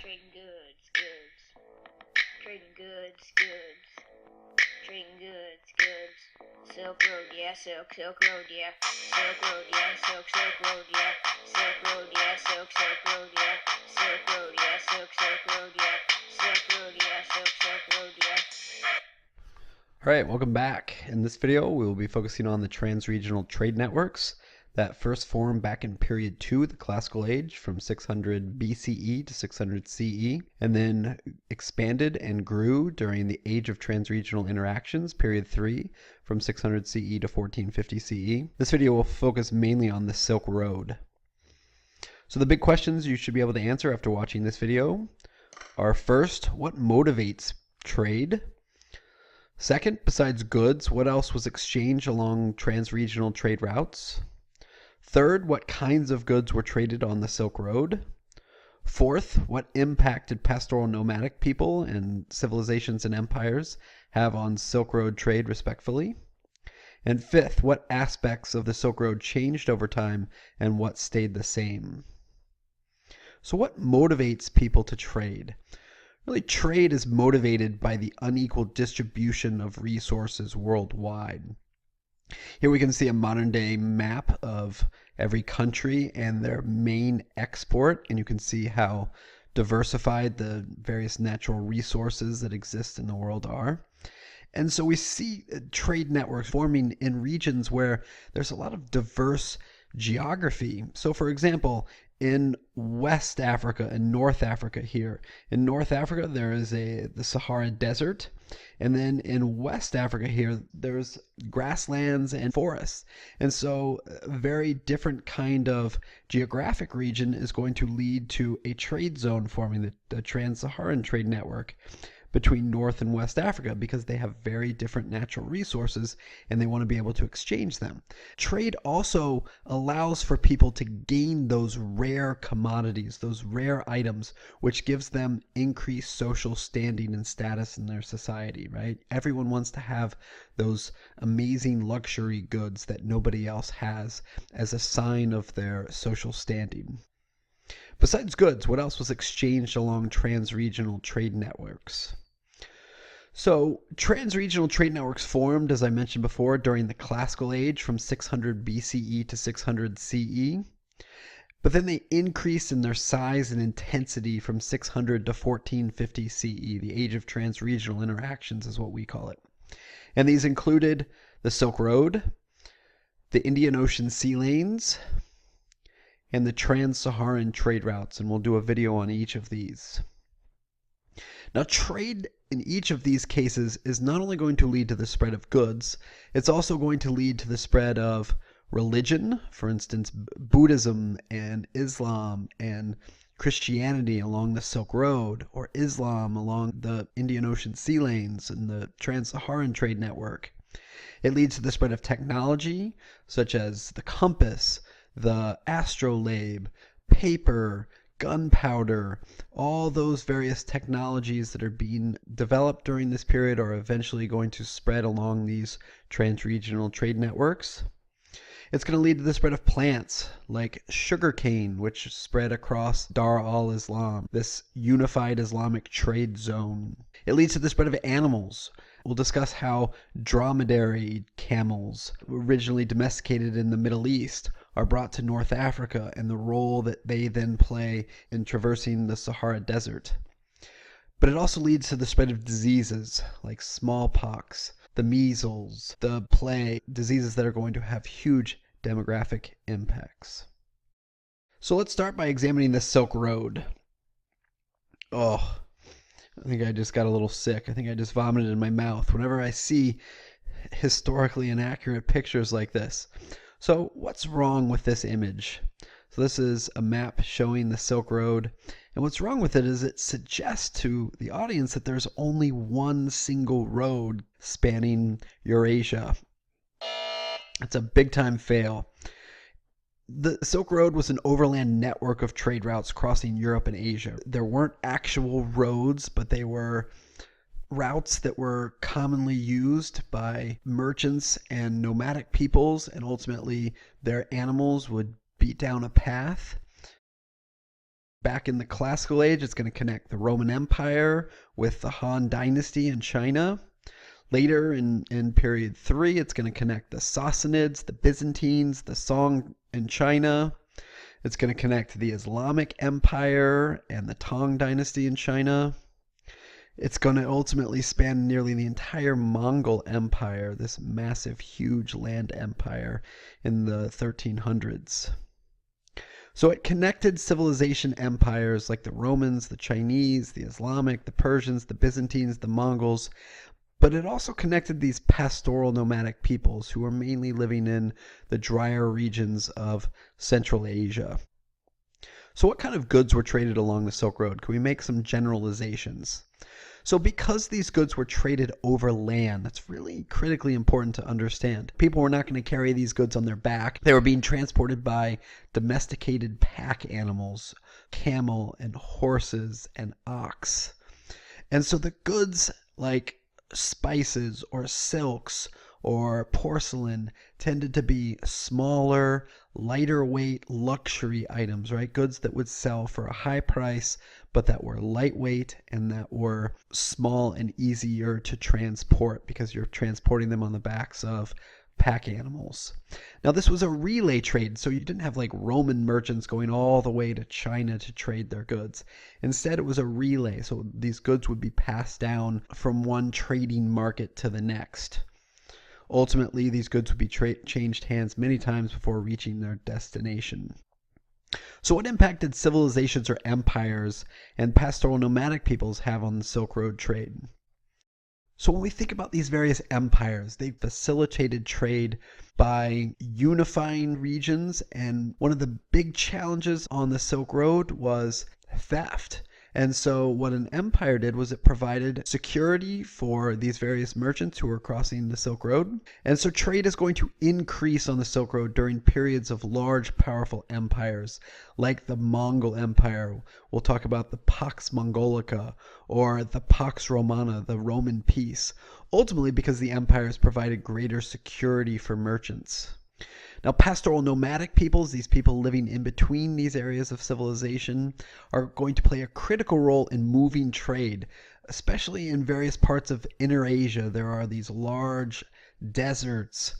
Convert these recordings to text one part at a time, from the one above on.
Trading goods. Trading goods. Trading goods. Silk Road, yeah, Silk Road, yeah. Silk Road, yeah, Silk Road, yeah. Silk Road, yeah, Silk Road, yeah. Silk Road, yeah, Silk Road, yeah. Silk Road, yeah, Silk Road, yeah. All right, welcome back. In this video, we will be focusing on the Transregional Trade Networks that first formed back in period 2, the classical age, from 600 BCE to 600 CE, and then expanded and grew during the age of transregional interactions, period 3, from 600 CE to 1450 CE. This video will focus mainly on the Silk Road. So the big questions you should be able to answer after watching this video are: first, what motivates trade? Second, besides goods, what else was exchanged along transregional trade routes? Third, what kinds of goods were traded on the Silk Road? Fourth, what impact did pastoral nomadic people and civilizations and empires have on Silk Road trade respectively? And fifth, what aspects of the Silk Road changed over time and what stayed the same? So what motivates people to trade? Really, trade is motivated by the unequal distribution of resources worldwide. Here we can see a modern day map of every country and their main export, and you can see how diversified the various natural resources that exist in the world are. And so we see trade networks forming in regions where there's a lot of diverse geography. So for example, in West Africa and North Africa here. In North Africa, there is the Sahara Desert. And then in West Africa here, there's grasslands and forests. And so a very different kind of geographic region is going to lead to a trade zone forming, the Trans-Saharan Trade Network, between North and West Africa, because they have very different natural resources and they want to be able to exchange them. Trade also allows for people to gain those rare commodities, those rare items, which gives them increased social standing and status in their society, right? Everyone wants to have those amazing luxury goods that nobody else has as a sign of their social standing. Besides goods, what else was exchanged along transregional trade networks? So transregional trade networks formed, as I mentioned before, during the classical age from 600 BCE to 600 CE. But then they increased in their size and intensity from 600 to 1450 CE. The age of transregional interactions is what we call it. And these included the Silk Road, the Indian Ocean sea lanes, and the Trans-Saharan trade routes. And we'll do a video on each of these. Now, trade in each of these cases is not only going to lead to the spread of goods, it's also going to lead to the spread of religion, for instance, Buddhism and Islam and Christianity along the Silk Road, or Islam along the Indian Ocean sea lanes and the Trans-Saharan Trade Network. It leads to the spread of technology, such as the compass, the astrolabe, paper, gunpowder, all those various technologies that are being developed during this period are eventually going to spread along these transregional trade networks. It's going to lead to the spread of plants like sugarcane, which spread across Dar al-Islam, this unified Islamic trade zone. It leads to the spread of animals. We'll discuss how dromedary camels, originally domesticated in the Middle East, are brought to North Africa and the role that they then play in traversing the Sahara Desert. But it also leads to the spread of diseases like smallpox, the measles, the plague, diseases that are going to have huge demographic impacts. So let's start by examining the Silk Road. Oh, I think I just got a little sick. I think I just vomited in my mouth whenever I see historically inaccurate pictures like this. So what's wrong with this image? So this is a map showing the Silk Road, and what's wrong with it is it suggests to the audience that there's only one single road spanning Eurasia. That's a big time fail. The Silk Road was an overland network of trade routes crossing Europe and Asia. There weren't actual roads, but they were routes that were commonly used by merchants and nomadic peoples, and ultimately their animals would beat down a path. Back in the Classical Age, it's going to connect the Roman Empire with the Han Dynasty in China. Later in period 3, it's going to connect the Sassanids, the Byzantines, the Song in China. It's going to connect the Islamic Empire and the Tang Dynasty in China. It's going to ultimately span nearly the entire Mongol Empire, this massive, huge land empire in the 1300s. So it connected civilization empires like the Romans, the Chinese, the Islamic, the Persians, the Byzantines, the Mongols, but it also connected these pastoral nomadic peoples who were mainly living in the drier regions of Central Asia. So what kind of goods were traded along the Silk Road? Can we make some generalizations? So because these goods were traded over land, that's really critically important to understand. People were not going to carry these goods on their back. They were being transported by domesticated pack animals, camel and horses and ox. And so the goods like spices or silks or porcelain tended to be smaller, lighter weight luxury items, right? Goods that would sell for a high price, but that were lightweight and that were small and easier to transport because you're transporting them on the backs of pack animals. Now this was a relay trade, so you didn't have like Roman merchants going all the way to China to trade their goods. Instead, it was a relay, so these goods would be passed down from one trading market to the next. Ultimately, these goods would be changed hands many times before reaching their destination. So what impact did civilizations or empires and pastoral nomadic peoples have on the Silk Road trade? So when we think about these various empires, they facilitated trade by unifying regions, and one of the big challenges on the Silk Road was theft. And so what an empire did was it provided security for these various merchants who were crossing the Silk Road. And so trade is going to increase on the Silk Road during periods of large, powerful empires like the Mongol Empire. We'll talk about the Pax Mongolica or the Pax Romana, the Roman peace, ultimately because the empires provided greater security for merchants. Now, pastoral nomadic peoples, these people living in between these areas of civilization, are going to play a critical role in moving trade, especially in various parts of Inner Asia. There are these large deserts,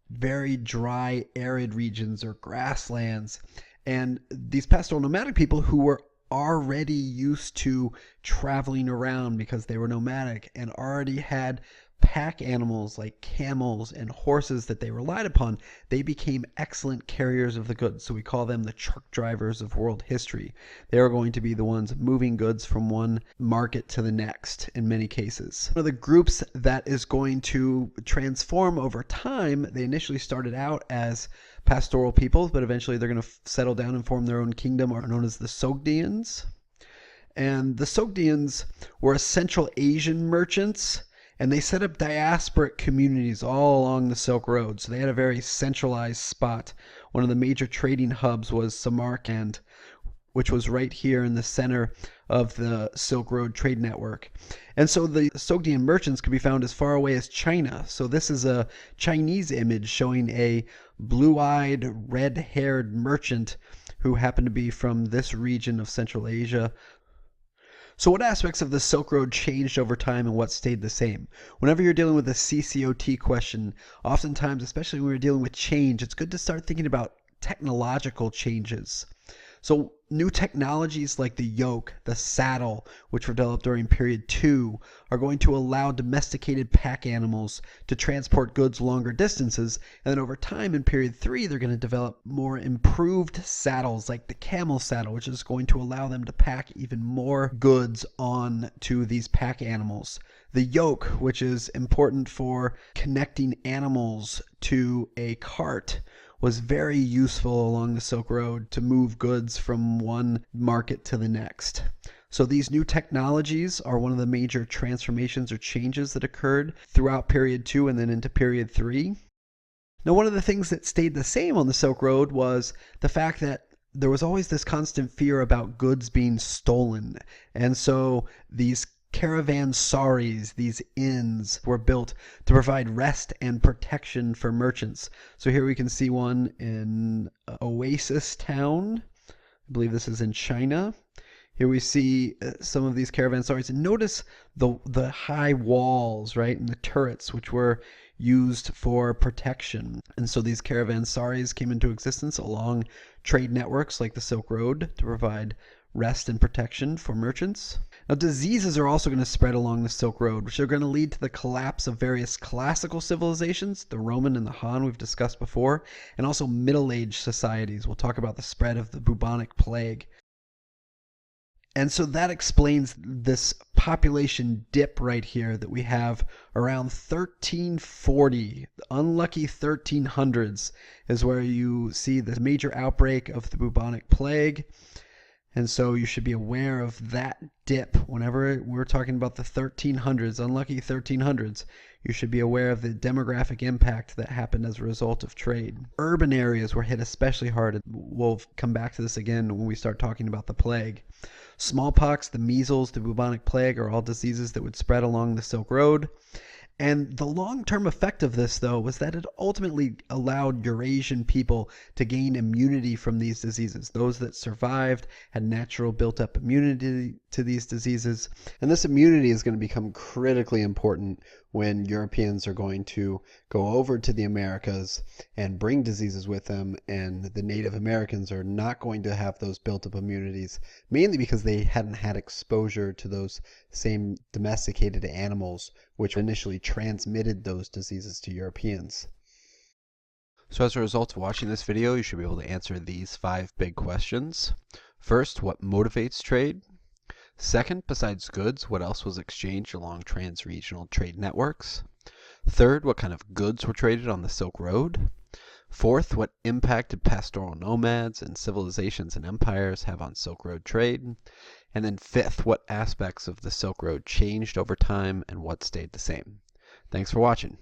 very dry, arid regions or grasslands, and these pastoral nomadic people who were already used to traveling around because they were nomadic and already had pack animals like camels and horses that they relied upon, they became excellent carriers of the goods. So we call them the truck drivers of world history. They are going to be the ones moving goods from one market to the next in many cases. One of the groups that is going to transform over time, they initially started out as pastoral peoples, but eventually they're going to settle down and form their own kingdom, are known as the Sogdians. And the Sogdians were Central Asian merchants, and they set up diasporic communities all along the Silk Road. So they had a very centralized spot. One of the major trading hubs was Samarkand, which was right here in the center of the Silk Road trade network. And so the Sogdian merchants could be found as far away as China. So this is a Chinese image showing a blue-eyed, red-haired merchant who happened to be from this region of Central Asia. So what aspects of the Silk Road changed over time and what stayed the same? Whenever you're dealing with a CCOT question, oftentimes, especially when you're dealing with change, it's good to start thinking about technological changes. So new technologies like the yoke, the saddle, which were developed during period 2, are going to allow domesticated pack animals to transport goods longer distances. And then over time in period 3, they're going to develop more improved saddles like the camel saddle, which is going to allow them to pack even more goods on to these pack animals. The yoke, which is important for connecting animals to a cart, was very useful along the Silk Road to move goods from one market to the next. So these new technologies are one of the major transformations or changes that occurred throughout period 2 and then into period 3. Now, one of the things that stayed the same on the Silk Road was the fact that there was always this constant fear about goods being stolen. And so these caravansaries, these inns, were built to provide rest and protection for merchants. So here we can see one in Oasis Town. I believe this is in China. Here we see some of these caravansaries, and notice the high walls, right, and the turrets, which were used for protection. And so these caravansaries came into existence along trade networks like the Silk Road to provide rest and protection for merchants. Now, diseases are also going to spread along the Silk Road, which are going to lead to the collapse of various classical civilizations, the Roman and the Han we've discussed before, and also Middle Age societies. We'll talk about the spread of the bubonic plague. And so that explains this population dip right here that we have around 1340. The unlucky 1300s is where you see the major outbreak of the bubonic plague. And so you should be aware of that dip. Whenever we're talking about the 1300s, unlucky 1300s, you should be aware of the demographic impact that happened as a result of trade. Urban areas were hit especially hard. We'll come back to this again when we start talking about the plague. Smallpox, the measles, the bubonic plague are all diseases that would spread along the Silk Road. And the long-term effect of this, though, was that it ultimately allowed Eurasian people to gain immunity from these diseases. Those that survived had natural built-up immunity to these diseases. And this immunity is going to become critically important when Europeans are going to go over to the Americas and bring diseases with them, and the Native Americans are not going to have those built-up immunities, mainly because they hadn't had exposure to those same domesticated animals which initially transmitted those diseases to Europeans. So as a result of watching this video, you should be able to answer these 5 big questions. First, what motivates trade? Second, besides goods, what else was exchanged along transregional trade networks? Third, what kind of goods were traded on the Silk Road? Fourth, what impact did pastoral nomads and civilizations and empires have on Silk Road trade? And then fifth, what aspects of the Silk Road changed over time and what stayed the same? Thanks for watching.